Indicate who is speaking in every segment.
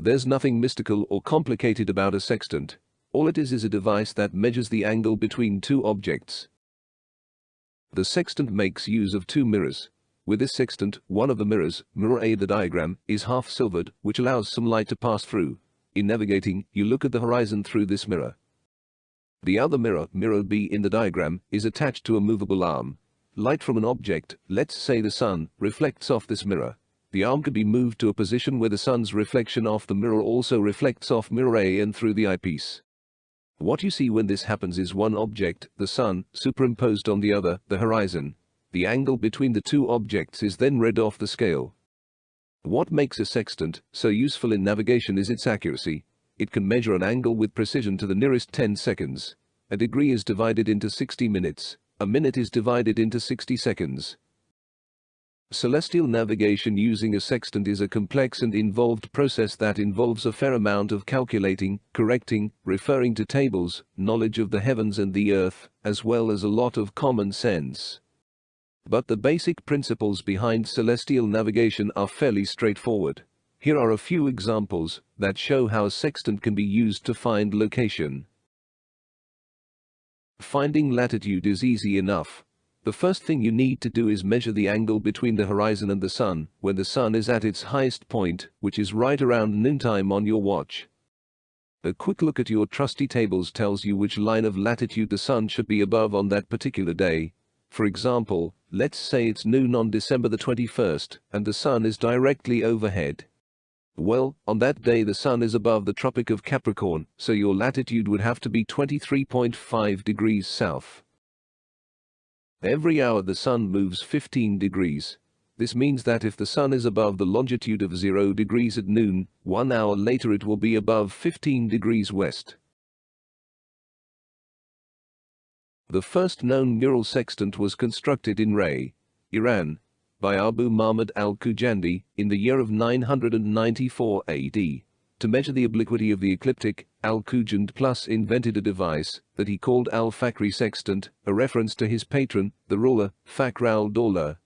Speaker 1: There's nothing mystical or complicated about a sextant. All it is a device that measures the angle between two objects. The sextant makes use of two mirrors. With this sextant, one of the mirrors, mirror A, the diagram, is half silvered, which allows some light to pass through. In navigating, you look at the horizon through this mirror. The other mirror, mirror B in the diagram, is attached to a movable arm. Light from an object, let's say the sun, reflects off this mirror. The arm could be moved to a position where the sun's reflection off the mirror also reflects off mirror A and through the eyepiece. What you see when this happens is one object, the sun, superimposed on the other, the horizon. The angle between the two objects is then read off the scale. What makes a sextant so useful in navigation is its accuracy. It can measure an angle with precision to the nearest 10 seconds. A degree is divided into 60 minutes. A minute is divided into 60 seconds. Celestial navigation using a sextant is a complex and involved process that involves a fair amount of calculating, correcting, referring to tables, knowledge of the heavens and the earth, as well as a lot of common sense. But the basic principles behind celestial navigation are fairly straightforward. Here are a few examples that show how a sextant can be used to find location. Finding latitude is easy enough. The first thing you need to do is measure the angle between the horizon and the sun, when the sun is at its highest point, which is right around noontime on your watch. A quick look at your trusty tables tells you which line of latitude the sun should be above on that particular day. For example, let's say it's noon on December the 21st, and the sun is directly overhead. Well, on that day the sun is above the Tropic of Capricorn, so your latitude would have to be 23.5 degrees south. Every hour the sun moves 15 degrees. This means that if the sun is above the longitude of 0 degrees at noon, 1 hour later it will be above 15 degrees west. The first known mural sextant was constructed in Ray, Iran, by Abu Mahmud al-Khujandi in the year of 994 AD. To measure the obliquity of the ecliptic, al-Khujand plus invented a device that he called al-Fakhri sextant, a reference to his patron, the ruler, Fakhr al-Dawla.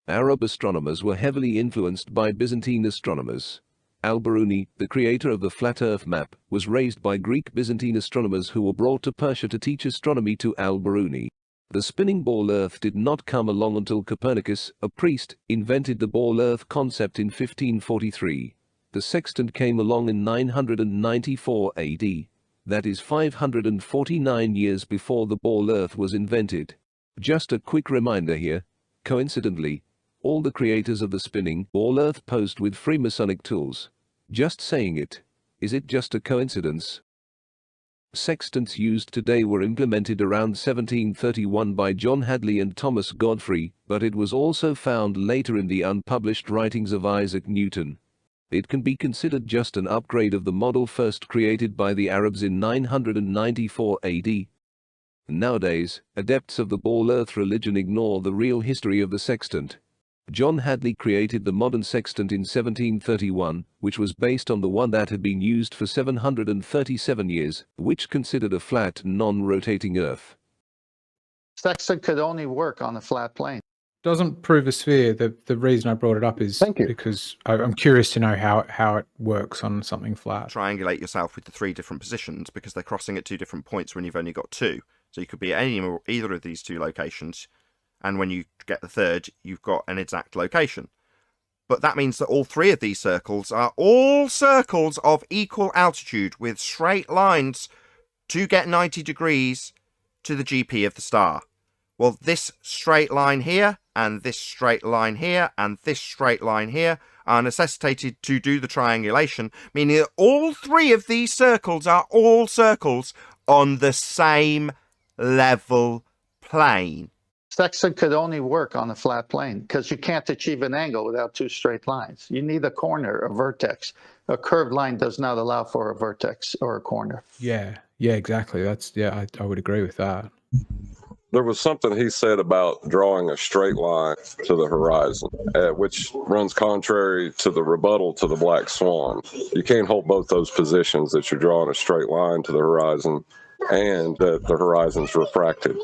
Speaker 1: Arab astronomers were heavily influenced by Byzantine astronomers. Al-Biruni, the creator of the flat earth map, was raised by Greek Byzantine astronomers who were brought to Persia to teach astronomy to Al-Biruni. The spinning ball earth did not come along until Copernicus, a priest, invented the ball earth concept in 1543. The sextant came along in 994 AD. That is 549 years before the ball earth was invented. Just a quick reminder here. Coincidentally, all the creators of the spinning ball earth posed with Freemasonic tools. Just saying it. Is it just a coincidence? Sextants used today were implemented around 1731 by John Hadley and Thomas Godfrey, but it was also found later in the unpublished writings of Isaac Newton. It can be considered just an upgrade of the model first created by the Arabs in 994 AD. Nowadays, adepts of the ball earth religion ignore the real history of the sextant. John Hadley created the modern sextant in 1731, which was based on the one that had been used for 737 years, which considered a flat, non-rotating Earth.
Speaker 2: Sextant could only work on a flat plane.
Speaker 3: Doesn't prove a sphere. The reason I brought it up is because I'm curious to know how it works on something flat.
Speaker 4: Triangulate yourself with the 3 different positions because they're crossing at 2 different points when you've only got 2. So you could be at either of these 2 locations. And when you get the 3rd, you've got an exact location. But that means that all 3 of these circles are all circles of equal altitude with straight lines to get 90 degrees to the GP of the star. Well, this straight line here, and this straight line here, and this straight line here are necessitated to do the triangulation, meaning that all 3 of these circles are all circles on the same level plane.
Speaker 2: Sextant could only work on a flat plane because you can't achieve an angle without 2 straight lines. You need a corner, a vertex. A curved line does not allow for a vertex or a corner.
Speaker 3: Yeah, exactly. I would agree with that.
Speaker 5: There was something he said about drawing a straight line to the horizon, which runs contrary to the rebuttal to the black swan. You can't hold both those positions, that you're drawing a straight line to the horizon and that the horizon's refracted.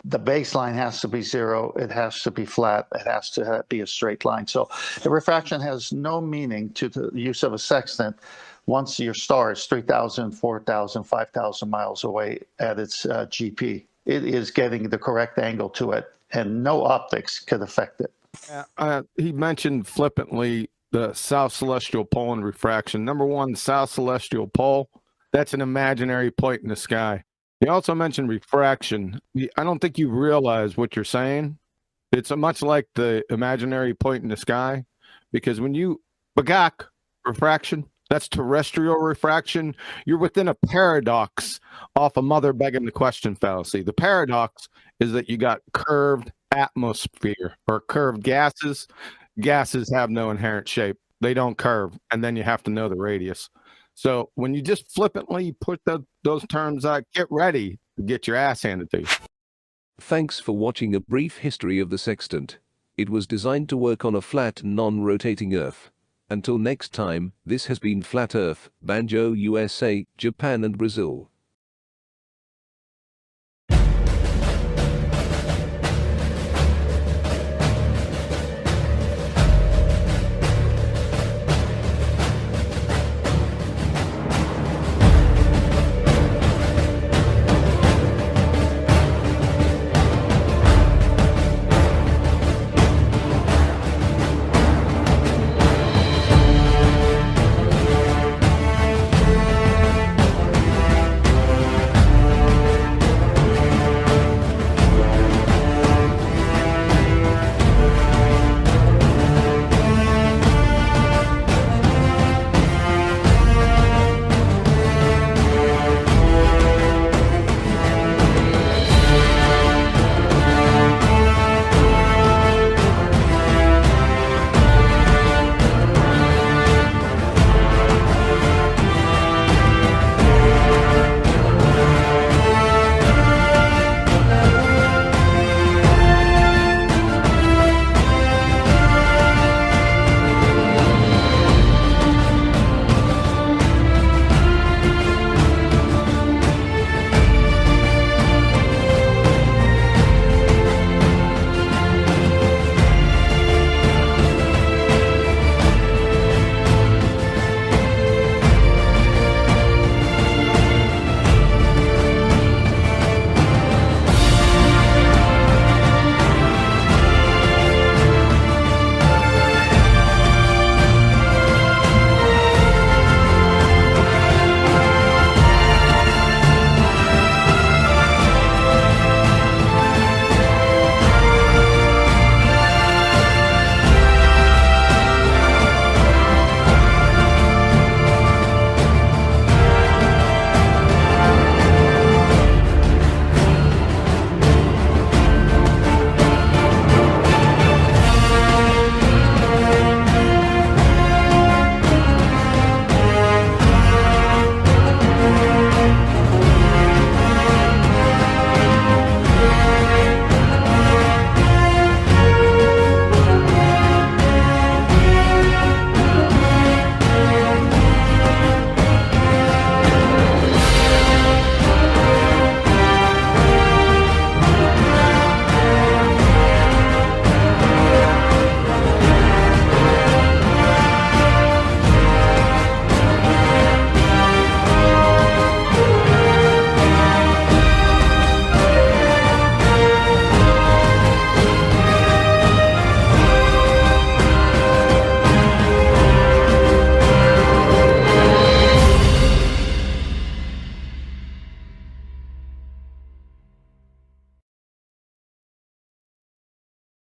Speaker 2: The baseline has to be 0. It has to be flat. It has to be a straight line. So the refraction has no meaning to the use of a sextant once your star is 3,000, 4,000, 5,000 miles away at its GP. It is getting the correct angle to it, and no optics could affect it.
Speaker 6: He mentioned flippantly the South Celestial Pole and refraction. Number one, South Celestial Pole, that's an imaginary point in the sky. He also mentioned refraction. I don't think you realize what you're saying. It's much like the imaginary point in the sky, because when you bagak refraction, that's terrestrial refraction. You're within a paradox off a mother begging the question fallacy. The paradox is that you got curved atmosphere or curved gases. Gases have no inherent shape. They don't curve. And then you have to know the radius. So when you just flippantly put those terms out, get ready to get your ass handed to you.
Speaker 1: Thanks for watching a brief history of the sextant. It was designed to work on a flat, non-rotating Earth. Until next time, this has been Flat Earth, Banjo, USA, Japan and Brazil.